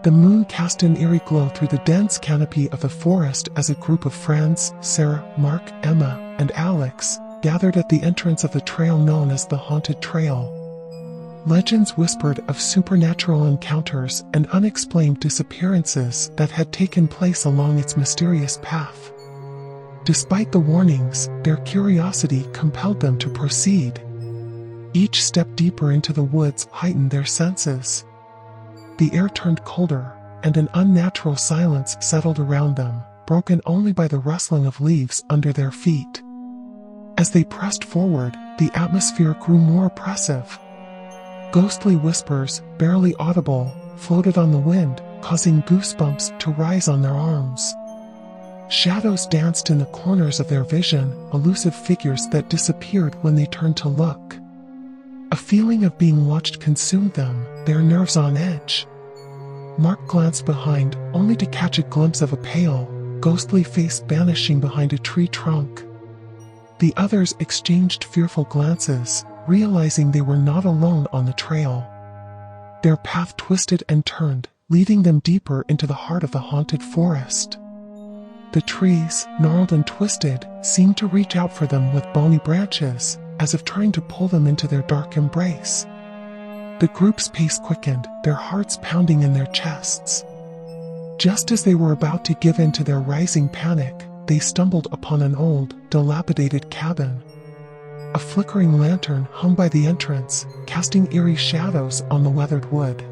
The moon cast an eerie glow through the dense canopy of the forest as a group of friends, Sarah, Mark, Emma, and Alex, gathered at the entrance of the trail known as the Haunted Trail. Legends whispered of supernatural encounters and unexplained disappearances that had taken place along its mysterious path. Despite the warnings, their curiosity compelled them to proceed. Each step deeper into the woods heightened their senses. The air turned colder, and an unnatural silence settled around them, broken only by the rustling of leaves under their feet. As they pressed forward, the atmosphere grew more oppressive. Ghostly whispers, barely audible, floated on the wind, causing goosebumps to rise on their arms. Shadows danced in the corners of their vision, elusive figures that disappeared when they turned to look. A feeling of being watched consumed them, their nerves on edge. Mark glanced behind, only to catch a glimpse of a pale, ghostly face vanishing behind a tree trunk. The others exchanged fearful glances, realizing they were not alone on the trail. Their path twisted and turned, leading them deeper into the heart of the haunted forest. The trees, gnarled and twisted, seemed to reach out for them with bony branches, as if trying to pull them into their dark embrace. The group's pace quickened, their hearts pounding in their chests. Just as they were about to give in to their rising panic, they stumbled upon an old, dilapidated cabin. A flickering lantern hung by the entrance, casting eerie shadows on the weathered wood.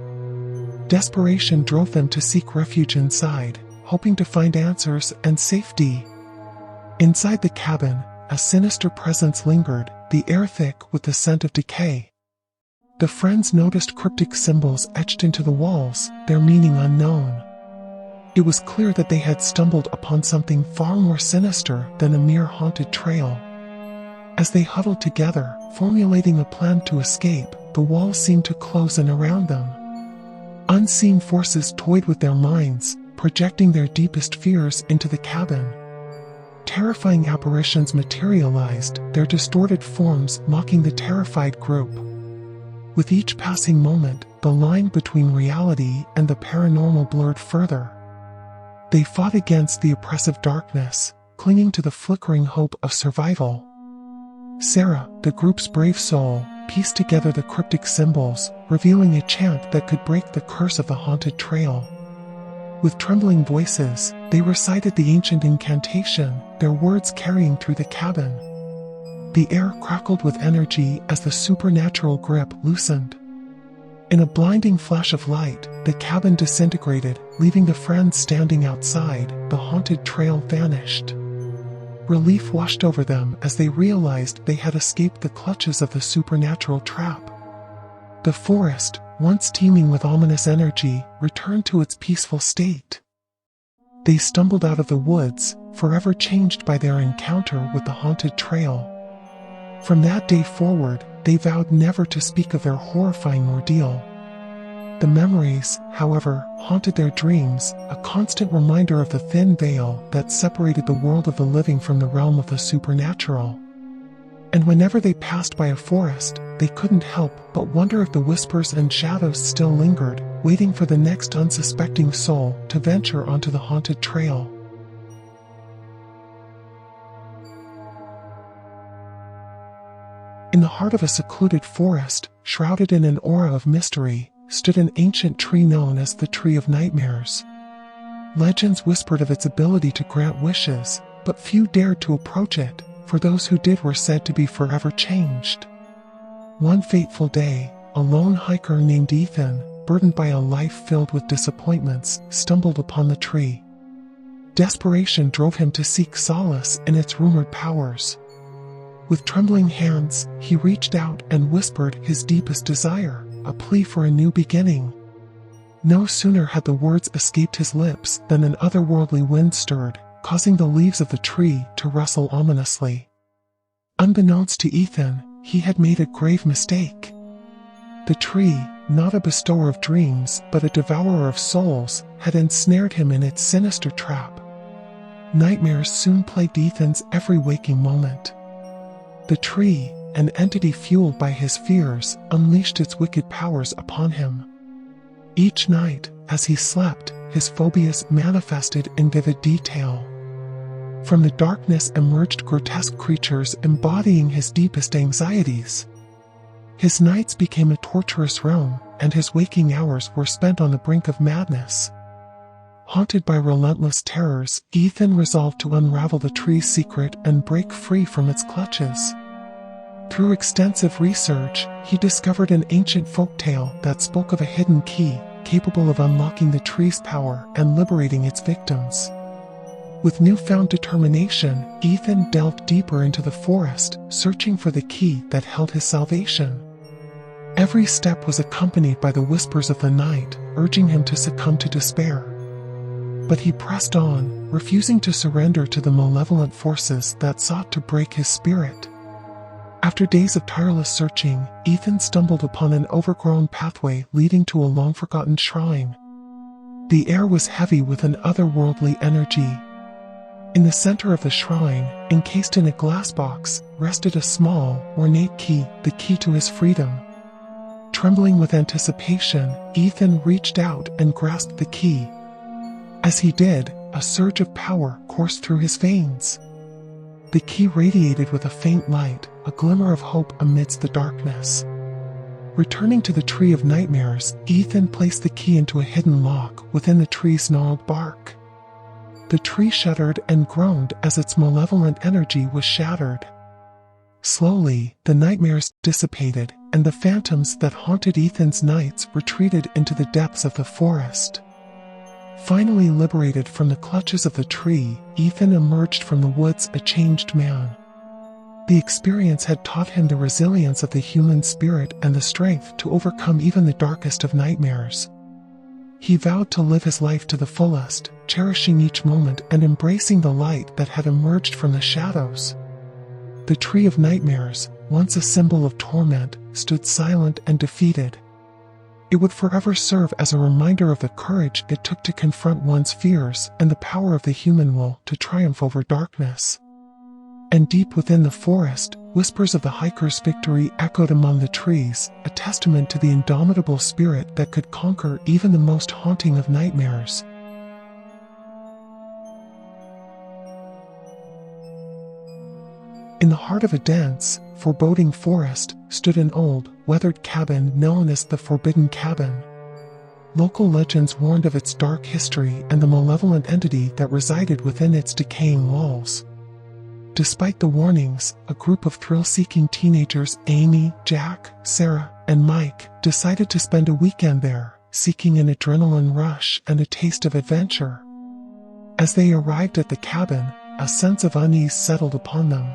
Desperation drove them to seek refuge inside, hoping to find answers and safety. Inside the cabin, a sinister presence lingered, the air thick with the scent of decay. The friends noticed cryptic symbols etched into the walls, their meaning unknown. It was clear that they had stumbled upon something far more sinister than a mere haunted trail. As they huddled together, formulating a plan to escape, the walls seemed to close in around them. Unseen forces toyed with their minds, projecting their deepest fears into the cabin. Terrifying apparitions materialized, their distorted forms mocking the terrified group. With each passing moment, the line between reality and the paranormal blurred further. They fought against the oppressive darkness, clinging to the flickering hope of survival. Sarah, the group's brave soul, pieced together the cryptic symbols, revealing a chant that could break the curse of the haunted trail. With trembling voices, they recited the ancient incantation, their words carrying through the cabin. The air crackled with energy as the supernatural grip loosened. In a blinding flash of light, the cabin disintegrated, leaving the friends standing outside. The haunted trail vanished. Relief washed over them as they realized they had escaped the clutches of the supernatural trap. The forest, once teeming with ominous energy, returned to its peaceful state. They stumbled out of the woods, forever changed by their encounter with the haunted trail. From that day forward, they vowed never to speak of their horrifying ordeal. The memories, however, haunted their dreams, a constant reminder of the thin veil that separated the world of the living from the realm of the supernatural. And whenever they passed by a forest, they couldn't help but wonder if the whispers and shadows still lingered, waiting for the next unsuspecting soul to venture onto the haunted trail. In the heart of a secluded forest, shrouded in an aura of mystery, stood an ancient tree known as the Tree of Nightmares. Legends whispered of its ability to grant wishes, but few dared to approach it, for those who did were said to be forever changed. One fateful day, a lone hiker named Ethan, burdened by a life filled with disappointments, stumbled upon the tree. Desperation drove him to seek solace in its rumored powers. With trembling hands, he reached out and whispered his deepest desire, a plea for a new beginning. No sooner had the words escaped his lips than an otherworldly wind stirred, causing the leaves of the tree to rustle ominously. Unbeknownst to Ethan, he had made a grave mistake. The tree, not a bestower of dreams but a devourer of souls, had ensnared him in its sinister trap. Nightmares soon plagued Ethan's every waking moment. The tree, an entity fueled by his fears, unleashed its wicked powers upon him. Each night, as he slept, his phobias manifested in vivid detail. From the darkness emerged grotesque creatures embodying his deepest anxieties. His nights became a torturous realm, and his waking hours were spent on the brink of madness. Haunted by relentless terrors, Ethan resolved to unravel the tree's secret and break free from its clutches. Through extensive research, he discovered an ancient folktale that spoke of a hidden key, capable of unlocking the tree's power and liberating its victims. With newfound determination, Ethan delved deeper into the forest, searching for the key that held his salvation. Every step was accompanied by the whispers of the night, urging him to succumb to despair. But he pressed on, refusing to surrender to the malevolent forces that sought to break his spirit. After days of tireless searching, Ethan stumbled upon an overgrown pathway leading to a long-forgotten shrine. The air was heavy with an otherworldly energy. In the center of the shrine, encased in a glass box, rested a small, ornate key, the key to his freedom. Trembling with anticipation, Ethan reached out and grasped the key. As he did, a surge of power coursed through his veins. The key radiated with a faint light, a glimmer of hope amidst the darkness. Returning to the Tree of Nightmares, Ethan placed the key into a hidden lock within the tree's gnarled bark. The tree shuddered and groaned as its malevolent energy was shattered. Slowly, the nightmares dissipated, and the phantoms that haunted Ethan's nights retreated into the depths of the forest. Finally liberated from the clutches of the tree, Ethan emerged from the woods a changed man. The experience had taught him the resilience of the human spirit and the strength to overcome even the darkest of nightmares. He vowed to live his life to the fullest, cherishing each moment and embracing the light that had emerged from the shadows. The Tree of Nightmares, once a symbol of torment, stood silent and defeated. It would forever serve as a reminder of the courage it took to confront one's fears and the power of the human will to triumph over darkness. And deep within the forest, whispers of the hiker's victory echoed among the trees, a testament to the indomitable spirit that could conquer even the most haunting of nightmares. In the heart of a dense, foreboding forest stood an old, weathered cabin known as the Forbidden Cabin. Local legends warned of its dark history and the malevolent entity that resided within its decaying walls. Despite the warnings, a group of thrill-seeking teenagers, Amy, Jack, Sarah, and Mike, decided to spend a weekend there, seeking an adrenaline rush and a taste of adventure. As they arrived at the cabin, a sense of unease settled upon them.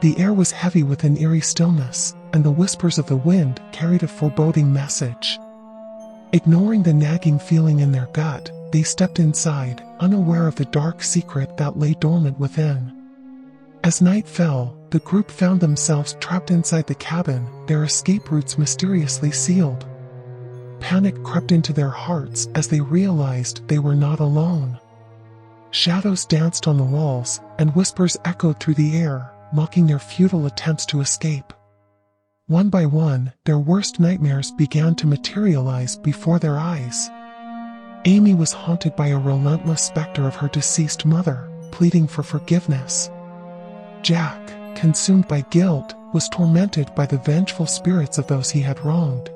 The air was heavy with an eerie stillness, and the whispers of the wind carried a foreboding message. Ignoring the nagging feeling in their gut, they stepped inside, unaware of the dark secret that lay dormant within. As night fell, the group found themselves trapped inside the cabin, their escape routes mysteriously sealed. Panic crept into their hearts as they realized they were not alone. Shadows danced on the walls, and whispers echoed through the air, mocking their futile attempts to escape. One by one, their worst nightmares began to materialize before their eyes. Amy was haunted by a relentless specter of her deceased mother, pleading for forgiveness. Jack, consumed by guilt, was tormented by the vengeful spirits of those he had wronged.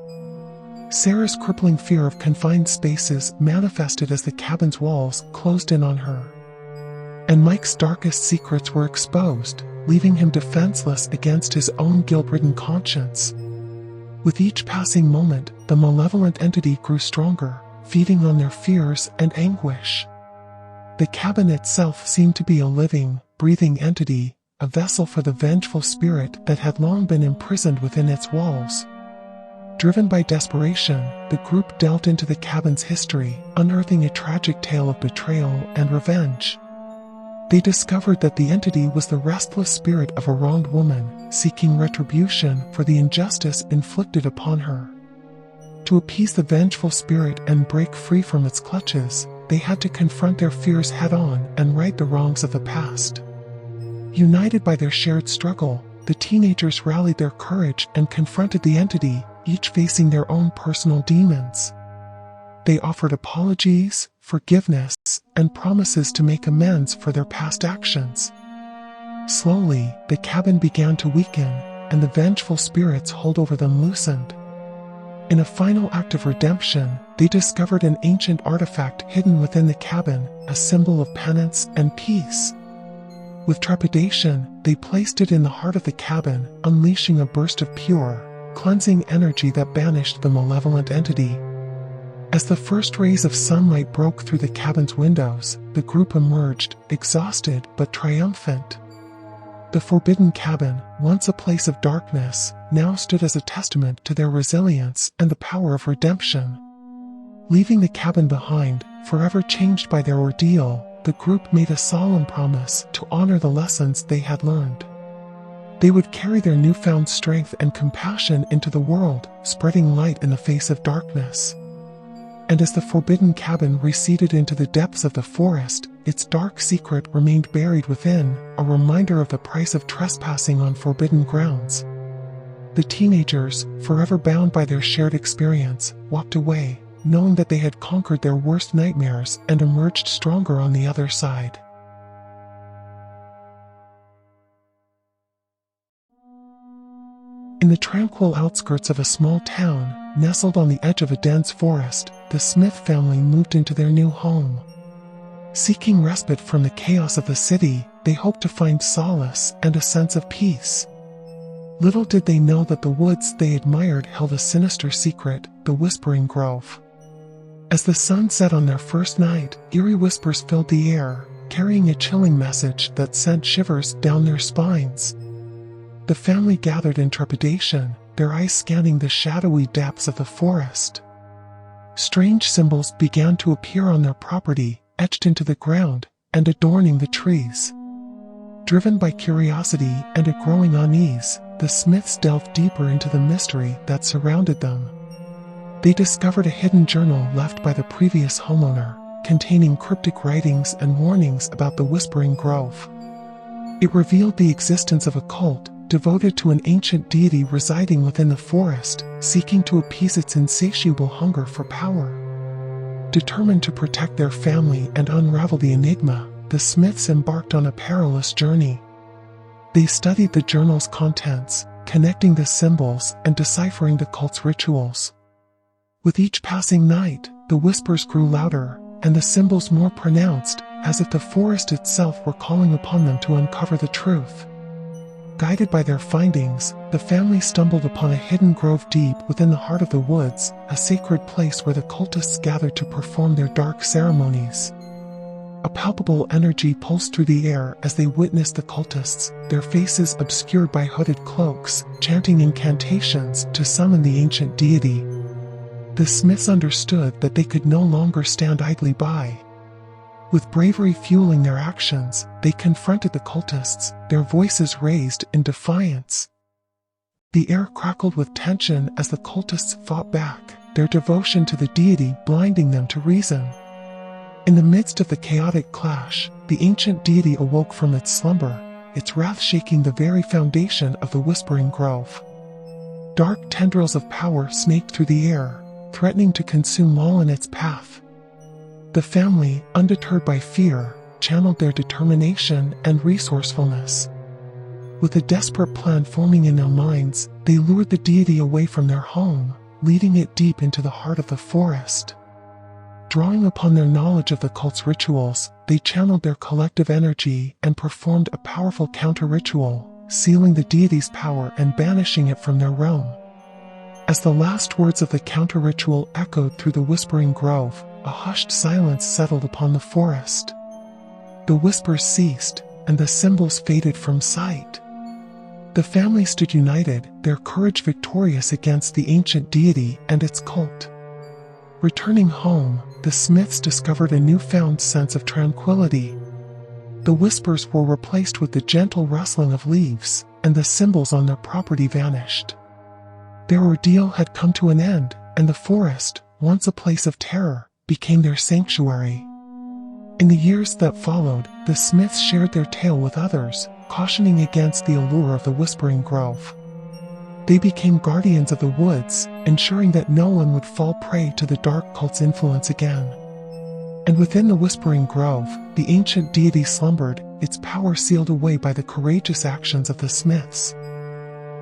Sarah's crippling fear of confined spaces manifested as the cabin's walls closed in on her. And Mike's darkest secrets were exposed, leaving him defenseless against his own guilt-ridden conscience. With each passing moment, the malevolent entity grew stronger, feeding on their fears and anguish. The cabin itself seemed to be a living, breathing entity, a vessel for the vengeful spirit that had long been imprisoned within its walls. Driven by desperation, the group delved into the cabin's history, unearthing a tragic tale of betrayal and revenge. They discovered that the entity was the restless spirit of a wronged woman, seeking retribution for the injustice inflicted upon her. To appease the vengeful spirit and break free from its clutches, they had to confront their fears head-on and right the wrongs of the past. United by their shared struggle, the teenagers rallied their courage and confronted the entity, each facing their own personal demons. They offered apologies, forgiveness, and promises to make amends for their past actions. Slowly, the cabin began to weaken, and the vengeful spirits hold over them loosened. In a final act of redemption, they discovered an ancient artifact hidden within the cabin, a symbol of penance and peace. With trepidation, they placed it in the heart of the cabin, unleashing a burst of pure, cleansing energy that banished the malevolent entity. As the first rays of sunlight broke through the cabin's windows, the group emerged, exhausted but triumphant. The forbidden cabin, once a place of darkness, now stood as a testament to their resilience and the power of redemption. Leaving the cabin behind, forever changed by their ordeal, the group made a solemn promise to honor the lessons they had learned. They would carry their newfound strength and compassion into the world, spreading light in the face of darkness. And as the forbidden cabin receded into the depths of the forest, its dark secret remained buried within, a reminder of the price of trespassing on forbidden grounds. The teenagers, forever bound by their shared experience, walked away, knowing that they had conquered their worst nightmares and emerged stronger on the other side. In the tranquil outskirts of a small town, nestled on the edge of a dense forest, the Smith family moved into their new home. Seeking respite from the chaos of the city, they hoped to find solace and a sense of peace. Little did they know that the woods they admired held a sinister secret, the Whispering Grove. As the sun set on their first night, eerie whispers filled the air, carrying a chilling message that sent shivers down their spines. The family gathered in trepidation, their eyes scanning the shadowy depths of the forest. Strange symbols began to appear on their property, etched into the ground and adorning the trees. Driven by curiosity and a growing unease, the Smiths delved deeper into the mystery that surrounded them. They discovered a hidden journal left by the previous homeowner, containing cryptic writings and warnings about the Whispering Grove. It revealed the existence of a cult devoted to an ancient deity residing within the forest, seeking to appease its insatiable hunger for power. Determined to protect their family and unravel the enigma, the Smiths embarked on a perilous journey. They studied the journal's contents, connecting the symbols and deciphering the cult's rituals. With each passing night, the whispers grew louder, and the symbols more pronounced, as if the forest itself were calling upon them to uncover the truth. Guided by their findings, the family stumbled upon a hidden grove deep within the heart of the woods, a sacred place where the cultists gathered to perform their dark ceremonies. A palpable energy pulsed through the air as they witnessed the cultists, their faces obscured by hooded cloaks, chanting incantations to summon the ancient deity. The Smiths understood that they could no longer stand idly by. With bravery fueling their actions, they confronted the cultists, their voices raised in defiance. The air crackled with tension as the cultists fought back, their devotion to the deity blinding them to reason. In the midst of the chaotic clash, the ancient deity awoke from its slumber, its wrath shaking the very foundation of the Whispering Grove. Dark tendrils of power snaked through the air, threatening to consume all in its path. The family, undeterred by fear, channeled their determination and resourcefulness. With a desperate plan forming in their minds, they lured the deity away from their home, leading it deep into the heart of the forest. Drawing upon their knowledge of the cult's rituals, they channeled their collective energy and performed a powerful counter-ritual, sealing the deity's power and banishing it from their realm. As the last words of the counter-ritual echoed through the Whispering Grove, a hushed silence settled upon the forest. The whispers ceased, and the symbols faded from sight. The family stood united, their courage victorious against the ancient deity and its cult. Returning home, the Smiths discovered a newfound sense of tranquility. The whispers were replaced with the gentle rustling of leaves, and the symbols on their property vanished. Their ordeal had come to an end, and the forest, once a place of terror, became their sanctuary. In the years that followed, the Smiths shared their tale with others, cautioning against the allure of the Whispering Grove. They became guardians of the woods, ensuring that no one would fall prey to the dark cult's influence again. And within the Whispering Grove, the ancient deity slumbered, its power sealed away by the courageous actions of the Smiths.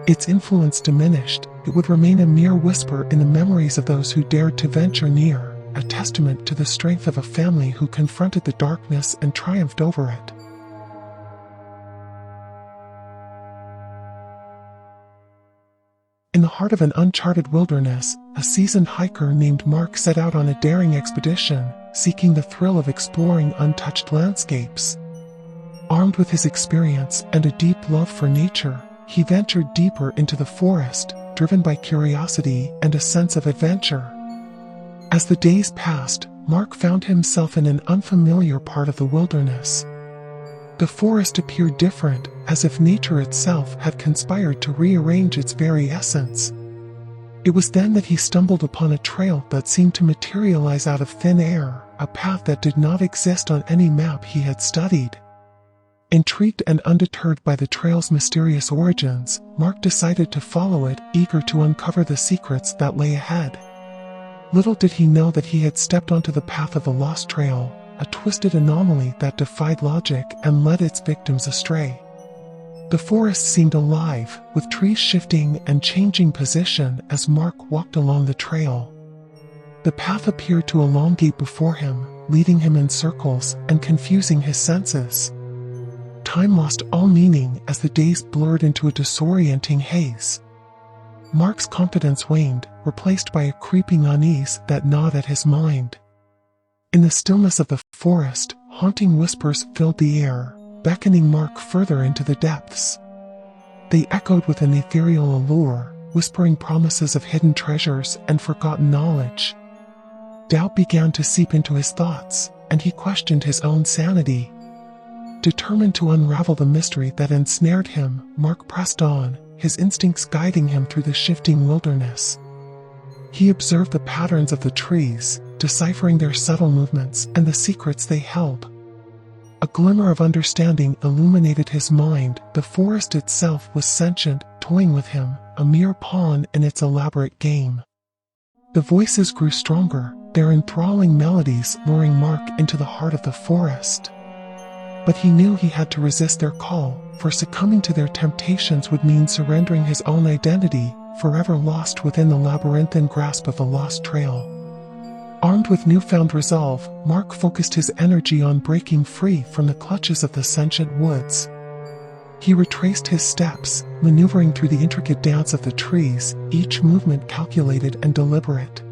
Its influence diminished, it would remain a mere whisper in the memories of those who dared to venture near, a testament to the strength of a family who confronted the darkness and triumphed over it. In the heart of an uncharted wilderness, a seasoned hiker named Mark set out on a daring expedition, seeking the thrill of exploring untouched landscapes. Armed with his experience and a deep love for nature, he ventured deeper into the forest, driven by curiosity and a sense of adventure. As the days passed, Mark found himself in an unfamiliar part of the wilderness. The forest appeared different, as if nature itself had conspired to rearrange its very essence. It was then that he stumbled upon a trail that seemed to materialize out of thin air, a path that did not exist on any map he had studied. Intrigued and undeterred by the trail's mysterious origins, Mark decided to follow it, eager to uncover the secrets that lay ahead. Little did he know that he had stepped onto the path of the Lost Trail, a twisted anomaly that defied logic and led its victims astray. The forest seemed alive, with trees shifting and changing position as Mark walked along the trail. The path appeared to elongate before him, leading him in circles and confusing his senses. Time lost all meaning as the days blurred into a disorienting haze. Mark's confidence waned, replaced by a creeping unease that gnawed at his mind. In the stillness of the forest, haunting whispers filled the air, beckoning Mark further into the depths. They echoed with an ethereal allure, whispering promises of hidden treasures and forgotten knowledge. Doubt began to seep into his thoughts, and he questioned his own sanity. Determined to unravel the mystery that ensnared him, Mark pressed on, his instincts guiding him through the shifting wilderness. He observed the patterns of the trees, deciphering their subtle movements and the secrets they held. A glimmer of understanding illuminated his mind. The forest itself was sentient, toying with him, a mere pawn in its elaborate game. The voices grew stronger, their enthralling melodies luring Mark into the heart of the forest. But he knew he had to resist their call, for succumbing to their temptations would mean surrendering his own identity, forever lost within the labyrinthine grasp of the Lost Trail. Armed with newfound resolve, Mark focused his energy on breaking free from the clutches of the sentient woods. He retraced his steps, maneuvering through the intricate dance of the trees, each movement calculated and deliberate.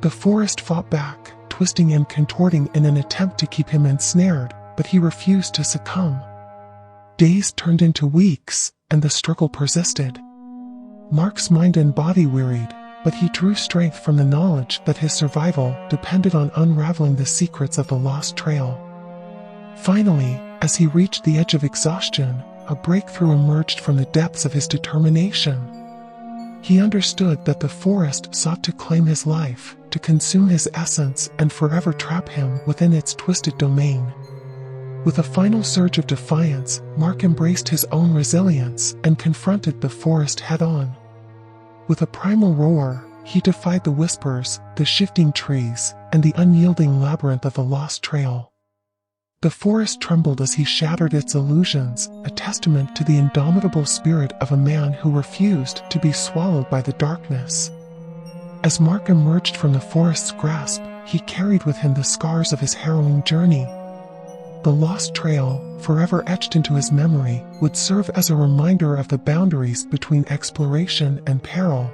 The forest fought back, twisting and contorting in an attempt to keep him ensnared, but he refused to succumb. Days turned into weeks, and the struggle persisted. Mark's mind and body wearied, but he drew strength from the knowledge that his survival depended on unraveling the secrets of the Lost Trail. Finally, as he reached the edge of exhaustion, a breakthrough emerged from the depths of his determination. He understood that the forest sought to claim his life, to consume his essence and forever trap him within its twisted domain. With a final surge of defiance, Mark embraced his own resilience and confronted the forest head-on. With a primal roar, he defied the whispers, the shifting trees, and the unyielding labyrinth of the Lost Trail. The forest trembled as he shattered its illusions, a testament to the indomitable spirit of a man who refused to be swallowed by the darkness. As Mark emerged from the forest's grasp, he carried with him the scars of his harrowing journey. The Lost Trail, forever etched into his memory, would serve as a reminder of the boundaries between exploration and peril.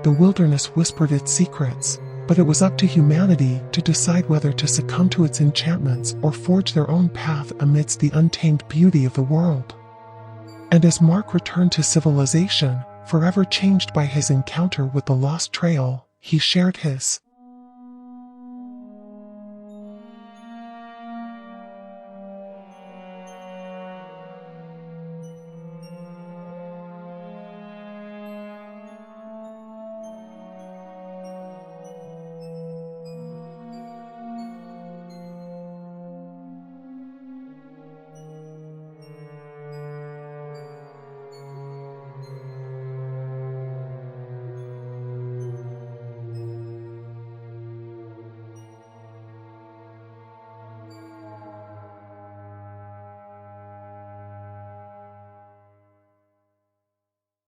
The wilderness whispered its secrets, but it was up to humanity to decide whether to succumb to its enchantments or forge their own path amidst the untamed beauty of the world. And as Mark returned to civilization, forever changed by his encounter with the Lost Trail, he shared his